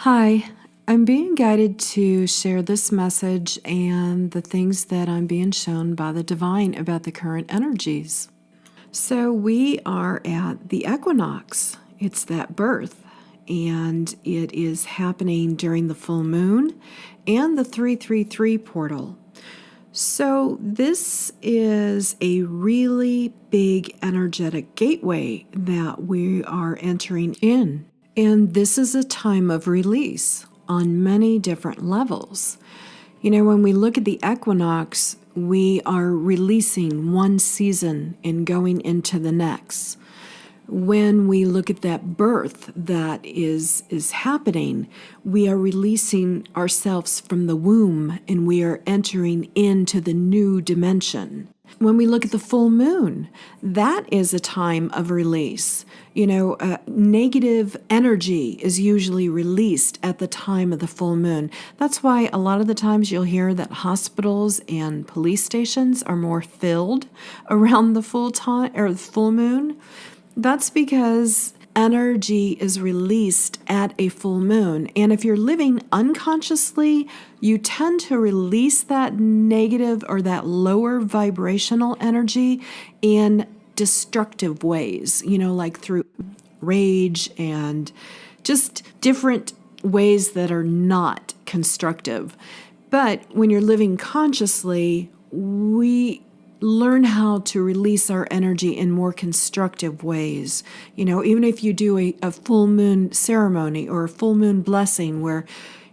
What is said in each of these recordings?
Hi, I'm being guided to share this message and the things that I'm being shown by the divine about the current energies. So, we are at the equinox. It's that birth, and it is happening during the full moon and the 333 portal. So, this is a really big energetic gateway that we are entering in. And this is a time of release on many different levels. You know, when we look at the equinox, we are releasing one season and going into the next. When we look at that birth that is happening, we are releasing ourselves from the womb and we are entering into the new dimension. When we look at the full moon, that is a time of release. You know, negative energy is usually released at the time of the full moon. That's why a lot of the times you'll hear that hospitals and police stations are more filled around the full moon. That's because energy is released at a full moon. And if you're living unconsciously, you tend to release that negative or that lower vibrational energy in destructive ways, you know, like through rage and just different ways that are not constructive. But when you're living consciously, we learn how to release our energy in more constructive ways. You know, even if you do a full moon ceremony or a full moon blessing where,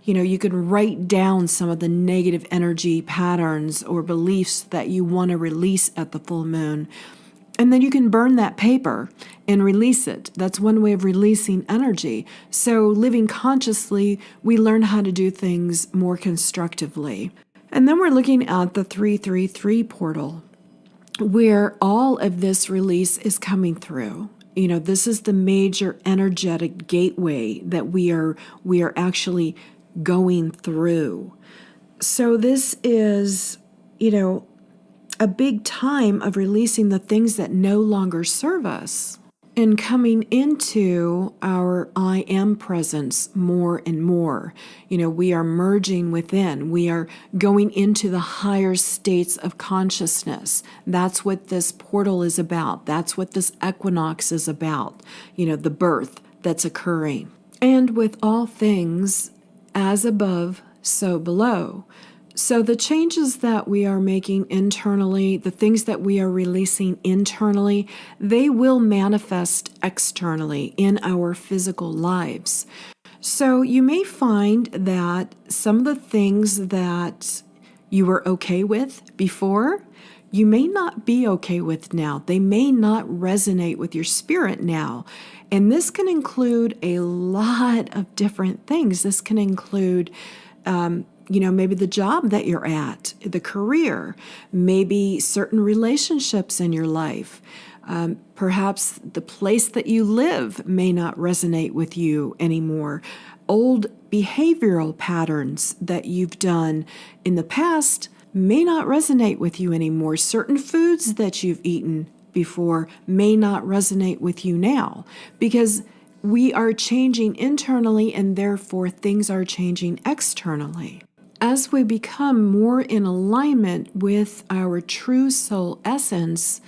you know, you can write down some of the negative energy patterns or beliefs that you want to release at the full moon. And then you can burn that paper and release it. That's one way of releasing energy. So living consciously, we learn how to do things more constructively. And then we're looking at the 333 portal, where all of this release is coming through. You know, this is the major energetic gateway that we are actually going through. So this is, you know, a big time of releasing the things that no longer serve us and coming into our I am presence more and more. You know, we are merging within. We are going into the higher states of consciousness. That's what this portal is about. That's what this equinox is about. You know, the birth that's occurring. And with all things, as above, so below. So the changes that we are making internally, the things that we are releasing internally, they will manifest externally in our physical lives. So you may find that some of the things that you were okay with before, you may not be okay with now. They may not resonate with your spirit now. And this can include a lot of different things. This can include you know, maybe the job that you're at, the career, maybe certain relationships in your life. Perhaps the place that you live may not resonate with you anymore. Old behavioral patterns that you've done in the past may not resonate with you anymore. Certain foods that you've eaten before may not resonate with you now because we are changing internally and therefore things are changing externally. As we become more in alignment with our true soul essence,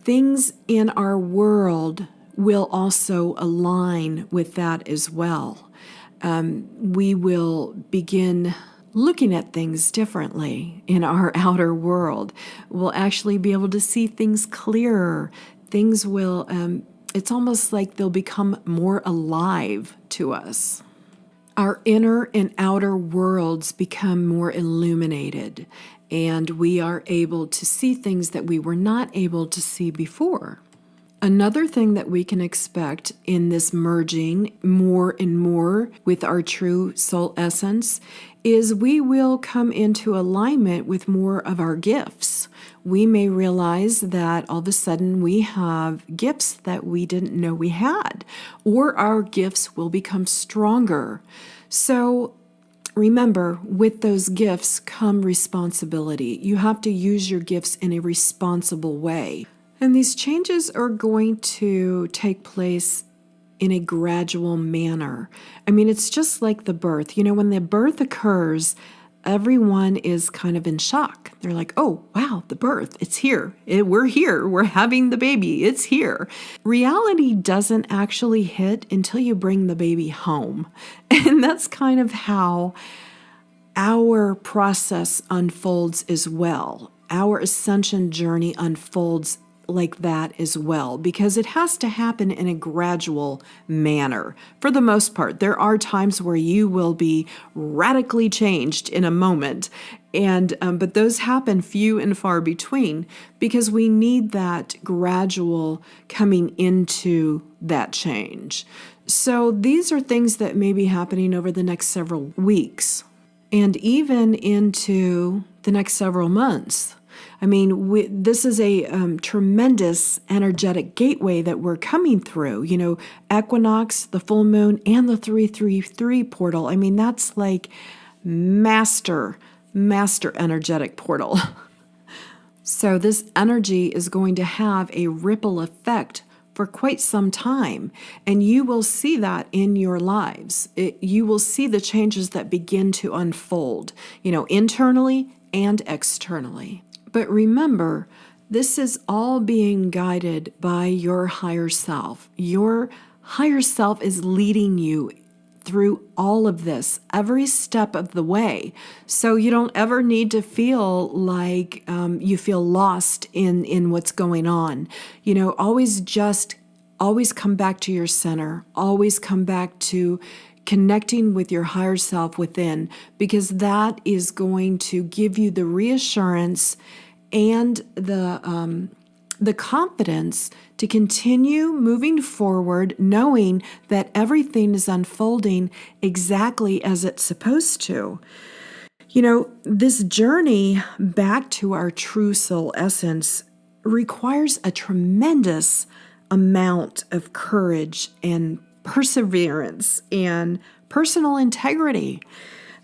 things in our world will also align with that as well. We will begin looking at things differently in our outer world. We'll actually be able to see things clearer. Things will, it's almost like they'll become more alive to us. Our inner and outer worlds become more illuminated, and we are able to see things that we were not able to see before. Another thing that we can expect in this merging more and more with our true soul essence is we will come into alignment with more of our gifts. We may realize that all of a sudden we have gifts that we didn't know we had, or our gifts will become stronger. So remember, with those gifts come responsibility. You have to use your gifts in a responsible way. And these changes are going to take place in a gradual manner. I mean, it's just like the birth. You know, when the birth occurs, everyone is kind of in shock. They're like, oh, wow, the birth, it's here. We're here. We're having the baby. It's here. Reality doesn't actually hit until you bring the baby home. And that's kind of how our process unfolds as well. Our ascension journey unfolds like that as well, because it has to happen in a gradual manner. For the most part, there are times where you will be radically changed in a moment, but those happen few and far between, because we need that gradual coming into that change. So these are things that may be happening over the next several weeks and even into the next several months. I mean, this is a tremendous energetic gateway that we're coming through. You know, Equinox, the full moon, and the 333 portal. I mean, that's like master energetic portal. So this energy is going to have a ripple effect for quite some time, and you will see that in your lives. You will see the changes that begin to unfold, you know, internally and externally. But remember, this is all being guided by your higher self. Your higher self is leading you through all of this every step of the way. So you don't ever need to feel like you feel lost in what's going on. You know, always come back to your center. Always come back to connecting with your higher self within, because that is going to give you the reassurance and the confidence to continue moving forward, knowing that everything is unfolding exactly as it's supposed to. You know, this journey back to our true soul essence requires a tremendous amount of courage and perseverance and personal integrity.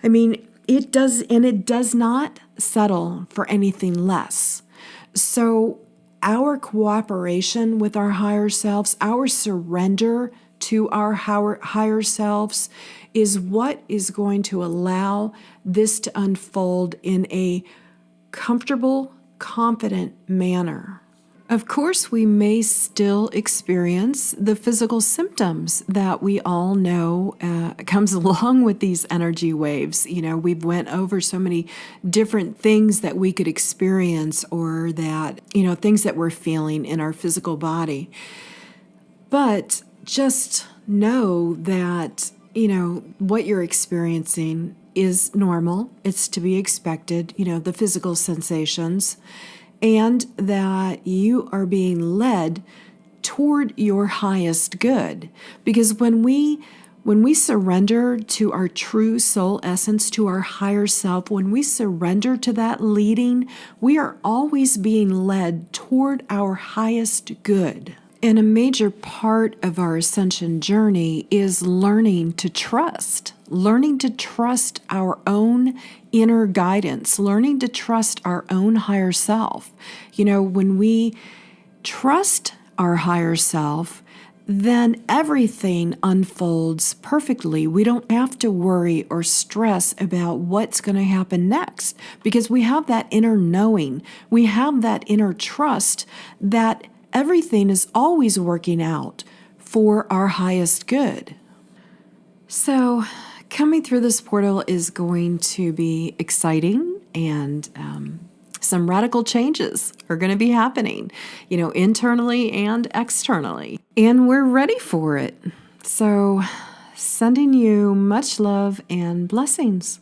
I mean, it does not settle for anything less. So our cooperation with our higher selves, our surrender to our higher selves is what is going to allow this to unfold in a comfortable, confident manner. Of course, we may still experience the physical symptoms that we all know comes along with these energy waves. You know, we've went over so many different things that we could experience, or that, you know, things that we're feeling in our physical body. But just know that, you know, what you're experiencing is normal. It's to be expected, you know, the physical sensations, and that you are being led toward your highest good. Because when we surrender to our true soul essence, to our higher self, when we surrender to that leading, we are always being led toward our highest good. And a major part of our ascension journey is learning to trust our own inner guidance, learning to trust our own higher self. You know, when we trust our higher self, then everything unfolds perfectly. We don't have to worry or stress about what's going to happen next, because we have that inner knowing. We have that inner trust that everything is always working out for our highest good. So, coming through this portal is going to be exciting, and some radical changes are going to be happening, you know, internally and externally. And we're ready for it. So, sending you much love and blessings.